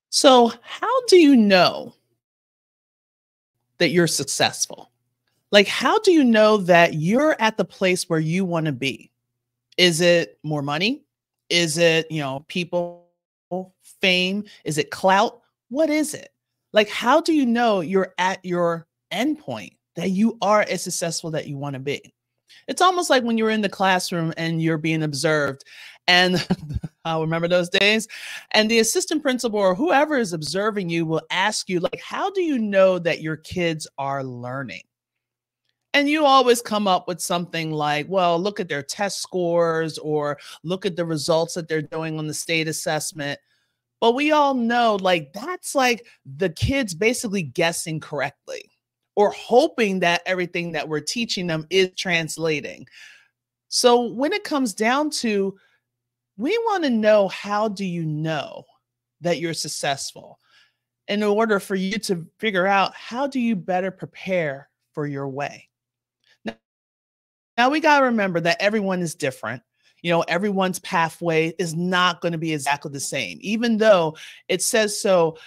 So, how do you know that you're successful? Like, how do you know that you're at the place where you want to be? Is it more money? Is it, people, fame? Is it clout? What is it? Like, how do you know you're at your end point that you are as successful that you want to be? It's almost like when you're in the classroom and you're being observed. And I remember those days. And the assistant principal or whoever is observing you will ask you, like, how do you know that your kids are learning? And you always come up with something like, well, look at their test scores or look at the results that they're doing on the state assessment. But we all know, like, that's like the kids basically guessing correctly or hoping that everything that we're teaching them is translating. So when it comes down to, we want to know, how do you know that you're successful? In order for you to figure out, how do you better prepare for your way? Now we got to remember that everyone is different. Everyone's pathway is not going to be exactly the same, even though it says so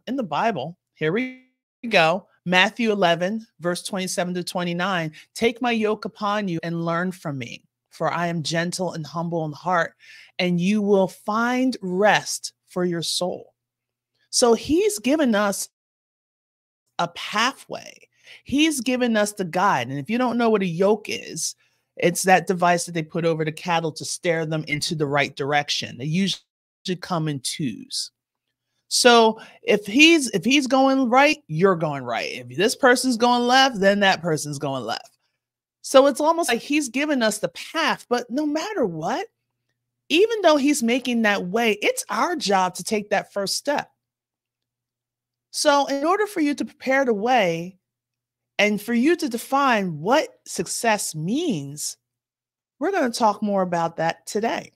in the Bible. Here we go. Matthew 11, verse 27 to 29. Take my yoke upon you and learn from me, for I am gentle and humble in heart, and you will find rest for your soul. So he's given us a pathway. He's given us the guide. And if you don't know what a yoke is, it's that device that they put over the cattle to steer them into the right direction. They usually come in twos. So if he's going right, you're going right. If this person's going left, then that person's going left. So it's almost like he's given us the path, but no matter what, even though he's making that way, it's our job to take that first step. So in order for you to prepare the way and for you to define what success means, we're going to talk more about that today.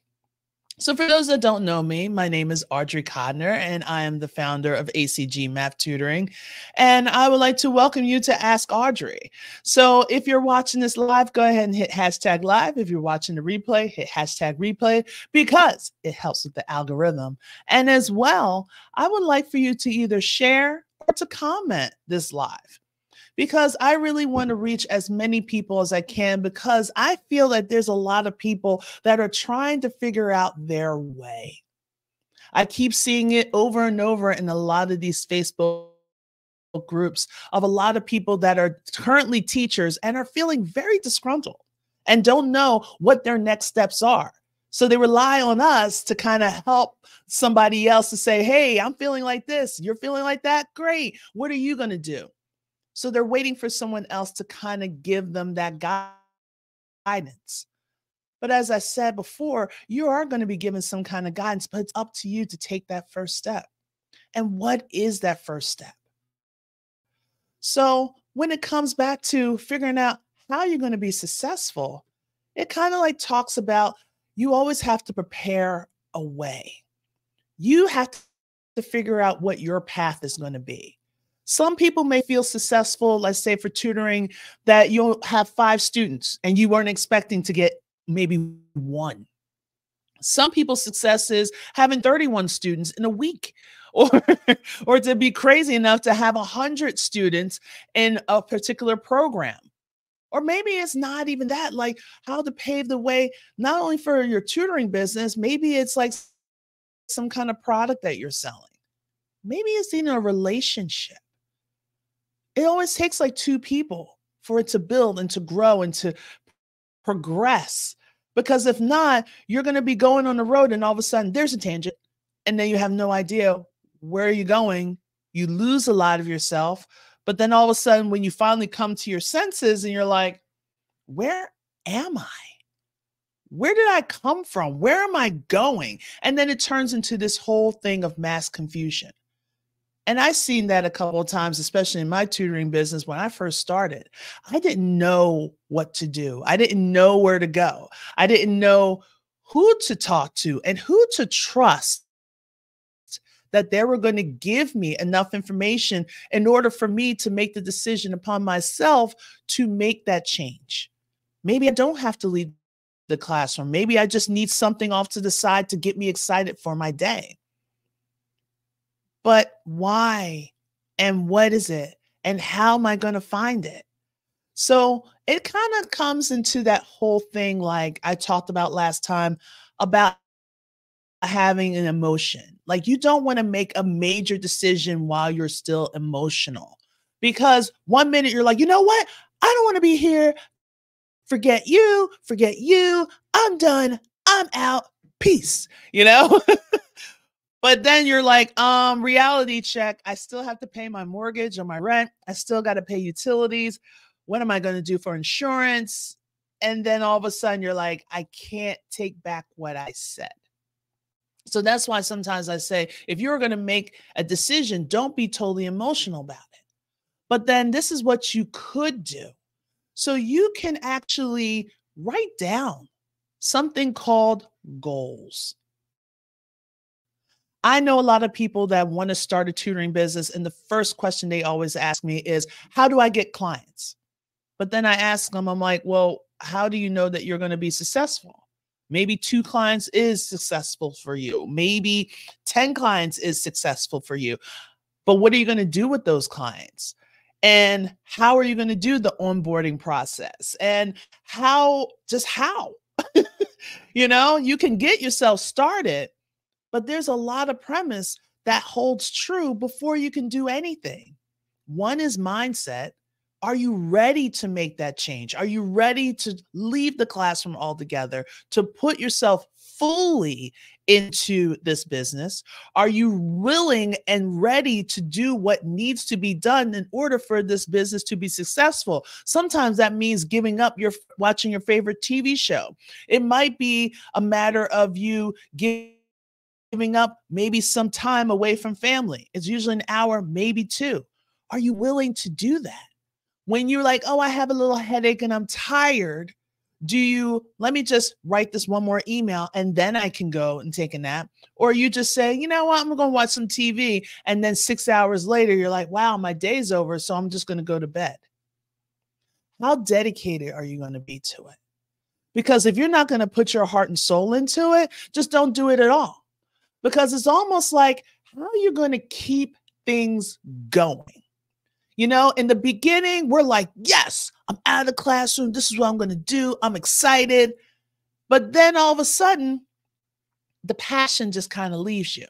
So for those that don't know me, my name is Audrey Codner, and I am the founder of ACG Math Tutoring. And I would like to welcome you to Ask Audrey. So if you're watching this live, go ahead and hit hashtag live. If you're watching the replay, hit hashtag replay, because it helps with the algorithm. And as well, I would like for you to either share or to comment this live, because I really want to reach as many people as I can, because I feel that there's a lot of people that are trying to figure out their way. I keep seeing it over and over in a lot of these Facebook groups of a lot of people that are currently teachers and are feeling very disgruntled and don't know what their next steps are. So they rely on us to kind of help somebody else to say, hey, I'm feeling like this. You're feeling like that? Great. What are you going to do? So they're waiting for someone else to kind of give them that guidance. But as I said before, you are going to be given some kind of guidance, but it's up to you to take that first step. And what is that first step? So when it comes back to figuring out how you're going to be successful, it kind of like talks about, you always have to prepare a way. You have to figure out what your path is going to be. Some people may feel successful, let's say for tutoring, that you'll have 5 students and you weren't expecting to get maybe 1. Some people's success is having 31 students in a week, or to be crazy enough to have 100 students in a particular program. Or maybe it's not even that, like how to pave the way, not only for your tutoring business, maybe it's like some kind of product that you're selling. Maybe it's in a relationship. It always takes like 2 people for it to build and to grow and to progress. Because if not, you're going to be going on the road and all of a sudden there's a tangent and then you have no idea where you're going. You lose a lot of yourself. But then all of a sudden, when you finally come to your senses and you're like, where am I? Where did I come from? Where am I going? And then it turns into this whole thing of mass confusion. And I've seen that a couple of times, especially in my tutoring business. When I first started, I didn't know what to do. I didn't know where to go. I didn't know who to talk to and who to trust that they were going to give me enough information in order for me to make the decision upon myself to make that change. Maybe I don't have to leave the classroom. Maybe I just need something off to the side to get me excited for my day. but why? And what is it? And how am I going to find it? So it kind of comes into that whole thing, like I talked about last time, about having an emotion. Like you don't want to make a major decision while you're still emotional. Because one minute you're like, you know what? I don't want to be here. Forget you, forget you. I'm done. I'm out. Peace. You know? But then you're like, reality check. I still have to pay my mortgage or my rent. I still got to pay utilities. What am I going to do for insurance? And then all of a sudden you're like, I can't take back what I said. So that's why sometimes I say, if you're going to make a decision, don't be totally emotional about it. But then this is what you could do. So you can actually write down something called goals. I know a lot of people that want to start a tutoring business, and the first question they always ask me is, how do I get clients? But then I ask them, I'm like, well, how do you know that you're going to be successful? Maybe 2 clients is successful for you. Maybe 10 clients is successful for you. But what are you going to do with those clients? And how are you going to do the onboarding process? And how? You know, you can get yourself started, but there's a lot of premise that holds true before you can do anything. One is mindset. Are you ready to make that change? Are you ready to leave the classroom altogether, to put yourself fully into this business? Are you willing and ready to do what needs to be done in order for this business to be successful? Sometimes that means giving up watching your favorite TV show. It might be a matter of you giving up maybe some time away from family. It's usually an hour, maybe 2. Are you willing to do that? When you're like, oh, I have a little headache and I'm tired, let me just write this one more email and then I can go and take a nap? Or you just say, you know what, I'm going to watch some TV. And then 6 hours later, you're like, wow, my day's over. So I'm just going to go to bed. How dedicated are you going to be to it? Because if you're not going to put your heart and soul into it, just don't do it at all. Because it's almost like, how are you going to keep things going? You know, in the beginning, we're like, yes, I'm out of the classroom. This is what I'm going to do. I'm excited. But then all of a sudden, the passion just kind of leaves you.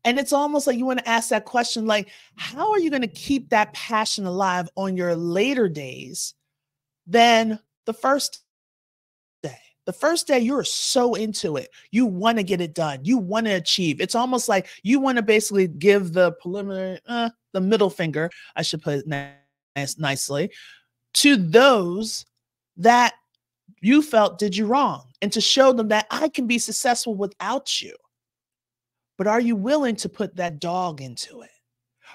And it's almost like you want to ask that question, like, how are you going to keep that passion alive on your later days than the first day? The first day, you're so into it. You want to get it done. You want to achieve. It's almost like you want to basically give the preliminary, the middle finger, I should put it nicely, to those that you felt did you wrong, and to show them that I can be successful without you. But are you willing to put that dog into it?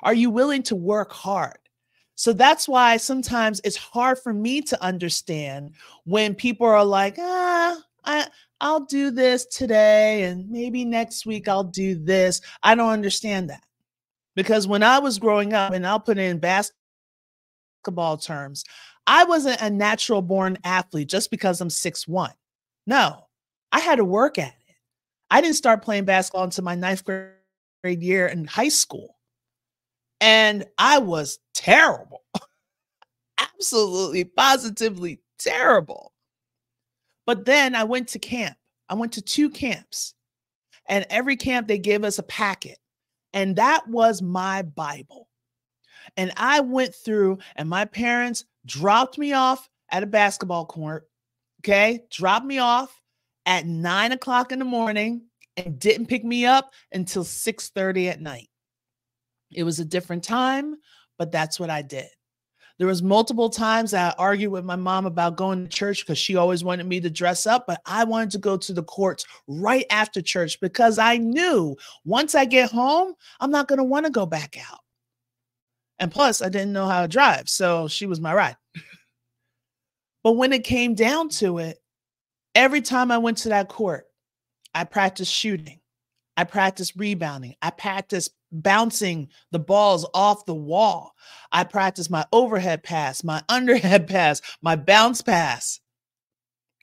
Are you willing to work hard? So that's why sometimes it's hard for me to understand when people are like, I'll do this today and maybe next week I'll do this. I don't understand that. Because when I was growing up, and I'll put it in basketball terms, I wasn't a natural born athlete just because I'm 6'1". No, I had to work at it. I didn't start playing basketball until my 9th grade year in high school. And I was terrible. Absolutely, positively terrible. But then I went to camp. I went to 2 camps. And every camp they gave us a packet. And that was my Bible. And I went through, and my parents dropped me off at a basketball court. Okay. Dropped me off at 9 o'clock in the morning and didn't pick me up until 6:30 at night. It was a different time, but that's what I did. There was multiple times that I argued with my mom about going to church because she always wanted me to dress up, but I wanted to go to the courts right after church because I knew once I get home, I'm not going to want to go back out. And plus, I didn't know how to drive, so she was my ride. But when it came down to it, every time I went to that court, I practiced shooting. I practiced rebounding. I practiced bouncing the balls off the wall. I practiced my overhead pass, my underhead pass, my bounce pass.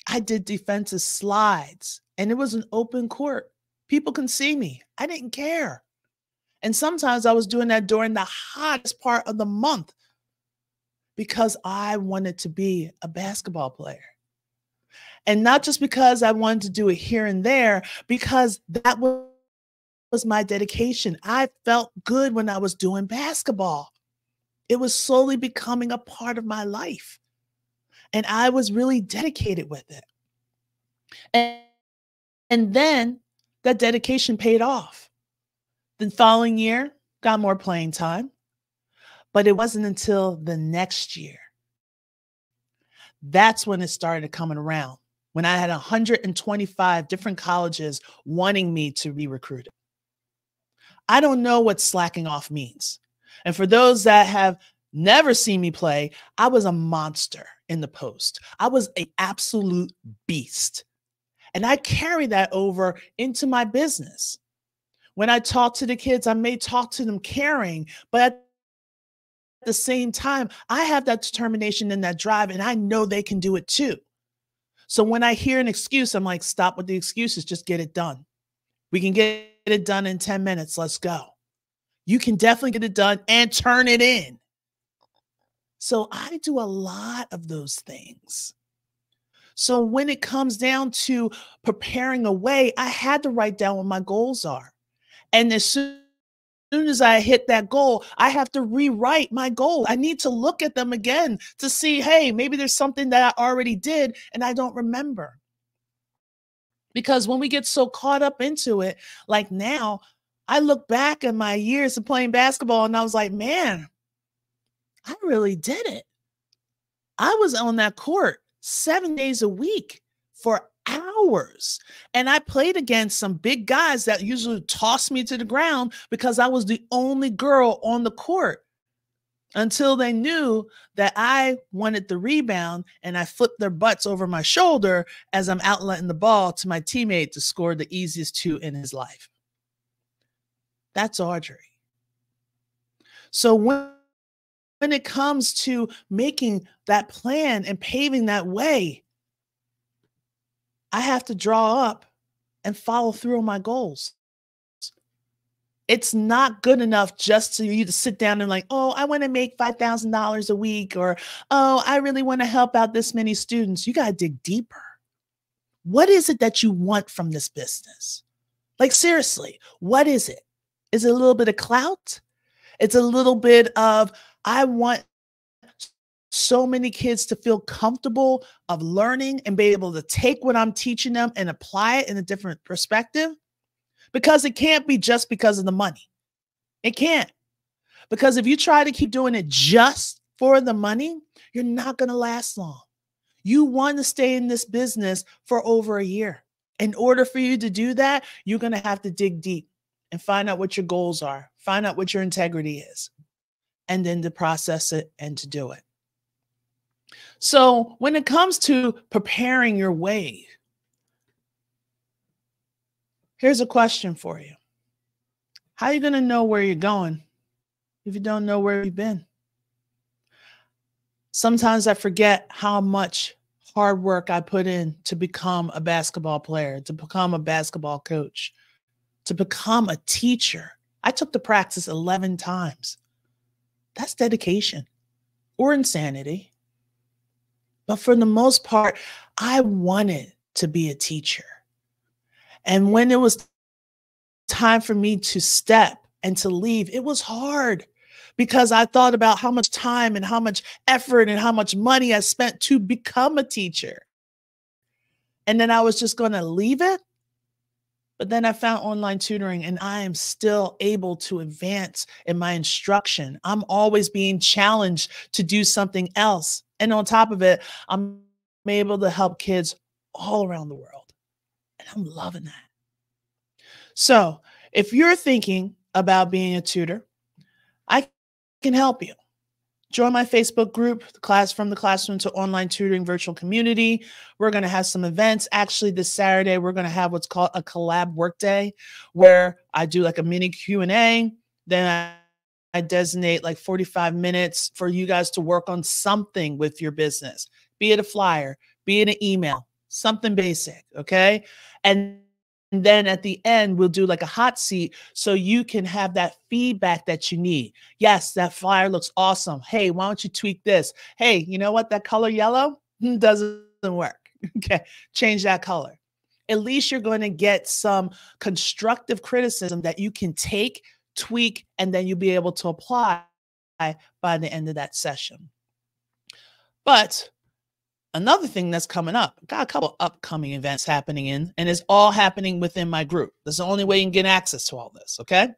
I did defensive slides, and it was an open court. People can see me. I didn't care. And sometimes I was doing that during the hottest part of the month because I wanted to be a basketball player. And not just because I wanted to do it here and there, because that was my dedication. I felt good when I was doing basketball. It was slowly becoming a part of my life. And I was really dedicated with it. And then that dedication paid off. The following year, got more playing time. But it wasn't until the next year. That's when it started coming around, when I had 125 different colleges wanting me to be recruited. I don't know what slacking off means. And for those that have never seen me play, I was a monster in the post. I was an absolute beast. And I carry that over into my business. When I talk to the kids, I may talk to them caring, but at the same time, I have that determination and that drive, and I know they can do it too. So when I hear an excuse, I'm like, stop with the excuses, just get it done. We can get it done in 10 minutes. Let's go. You can definitely get it done and turn it in. So I do a lot of those things. So when it comes down to preparing a way, I had to write down what my goals are. And as soon as I hit that goal, I have to rewrite my goal. I need to look at them again to see, hey, maybe there's something that I already did and I don't remember. Because when we get so caught up into it, like now, I look back at my years of playing basketball and I was like, man, I really did it. I was on that court 7 days a week for hours. And I played against some big guys that usually tossed me to the ground because I was the only girl on the court, until they knew that I wanted the rebound and I flipped their butts over my shoulder as I'm outletting the ball to my teammate to score the easiest two in his life. That's Audrey. So when it comes to making that plan and paving that way, I have to draw up and follow through on my goals. It's not good enough just for you to sit down and like, oh, I want to make $5,000 a week, or, oh, I really want to help out this many students. You got to dig deeper. What is it that you want from this business? Like, seriously, what is it? Is it a little bit of clout? It's a little bit of, I want so many kids to feel comfortable of learning and be able to take what I'm teaching them and apply it in a different perspective. Because it can't be just because of the money. It can't. Because if you try to keep doing it just for the money, you're not going to last long. You want to stay in this business for over a year. In order for you to do that, you're going to have to dig deep and find out what your goals are, find out what your integrity is, and then to process it and to do it. So when it comes to preparing your way, here's a question for you. How are you going to know where you're going if you don't know where you've been? Sometimes I forget how much hard work I put in to become a basketball player, to become a basketball coach, to become a teacher. I took the practice 11 times. That's dedication or insanity. But for the most part, I wanted to be a teacher. And when it was time for me to step and to leave, it was hard because I thought about how much time and how much effort and how much money I spent to become a teacher. And then I was just going to leave it. But then I found online tutoring and I am still able to advance in my instruction. I'm always being challenged to do something else. And on top of it, I'm able to help kids all around the world. And I'm loving that. So if you're thinking about being a tutor, I can help you. Join my Facebook group, the Class from the Classroom to Online Tutoring Virtual Community. We're going to have some events. Actually, this Saturday, we're going to have what's called a collab workday, where I do like a mini Q&A. Then I designate like 45 minutes for you guys to work on something with your business, be it a flyer, be it an email, something basic, okay? And then at the end, we'll do like a hot seat so you can have that feedback that you need. Yes, that flyer looks awesome. Hey, why don't you tweak this? Hey, you know what? That color yellow doesn't work. Okay, change that color. At least you're going to get some constructive criticism that you can take, tweak, and then you'll be able to apply by the end of that session. But another thing that's coming up, I've got a couple upcoming events happening and it's all happening within my group. That's the only way you can get access to all this, okay?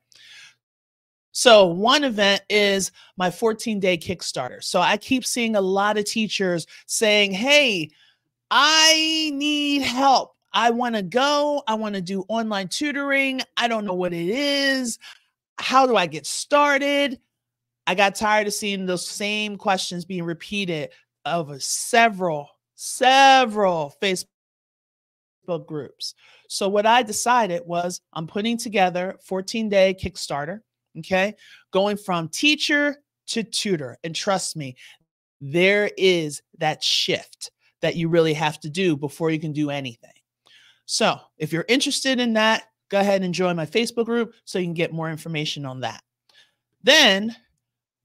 So one event is my 14-day Kickstarter. So I keep seeing a lot of teachers saying, hey, I need help. I want to go. I want to do online tutoring. I don't know what it is. How do I get started? I got tired of seeing those same questions being repeated over several Facebook groups. So what I decided was I'm putting together 14-day Kickstarter, okay, going from teacher to tutor. And trust me, there is that shift that you really have to do before you can do anything. So if you're interested in that, go ahead and join my Facebook group so you can get more information on that. Then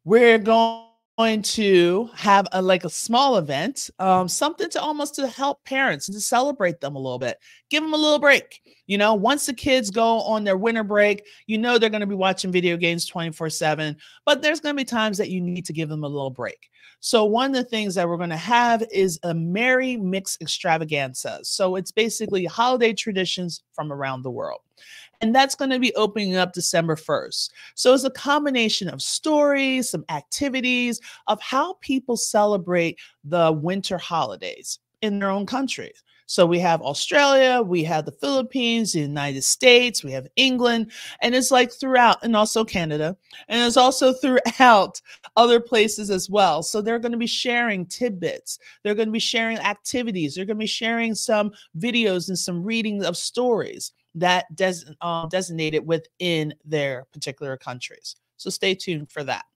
we're going to have a small event, something to help parents and to celebrate them a little bit. Give them a little break. You know, once the kids go on their winter break, you know they're going to be watching video games 24/7, but there's going to be times that you need to give them a little break. So one of the things that we're going to have is a Merry Mix Extravaganza. So it's basically holiday traditions from around the world. And that's going to be opening up December 1st. So it's a combination of stories, some activities of how people celebrate the winter holidays in their own countries. So we have Australia, we have the Philippines, the United States, we have England, and it's like throughout, and also Canada, and it's also throughout other places as well. So they're going to be sharing tidbits. They're going to be sharing activities. They're going to be sharing some videos and some reading of stories that designated within their particular countries. So stay tuned for that.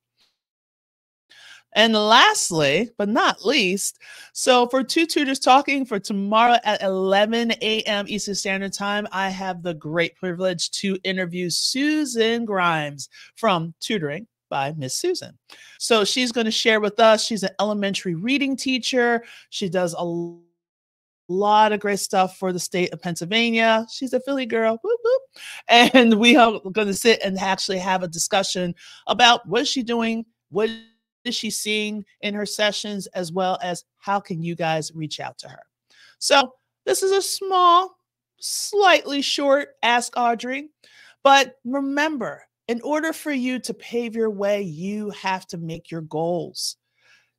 And lastly, but not least, so for Two Tutors Talking for tomorrow at 11 a.m. Eastern Standard Time, I have the great privilege to interview Susan Grimes from Tutoring by Miss Susan. So she's going to share with us, she's an elementary reading teacher. She does a lot of great stuff for the state of Pennsylvania. She's a Philly girl. Whoop, whoop. And we are going to sit and actually have a discussion about what is she doing, what is she seeing in her sessions, as well as how can you guys reach out to her. So this is a small, slightly short Ask Audrey, but remember, in order for you to pave your way, you have to make your goals.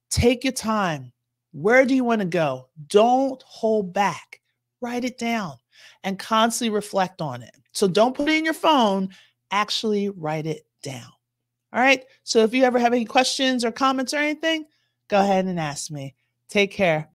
Take your time. Where do you want to go? Don't hold back. Write it down and constantly reflect on it. So don't put it in your phone, actually write it down. All right. So if you ever have any questions or comments or anything, go ahead and ask me. Take care.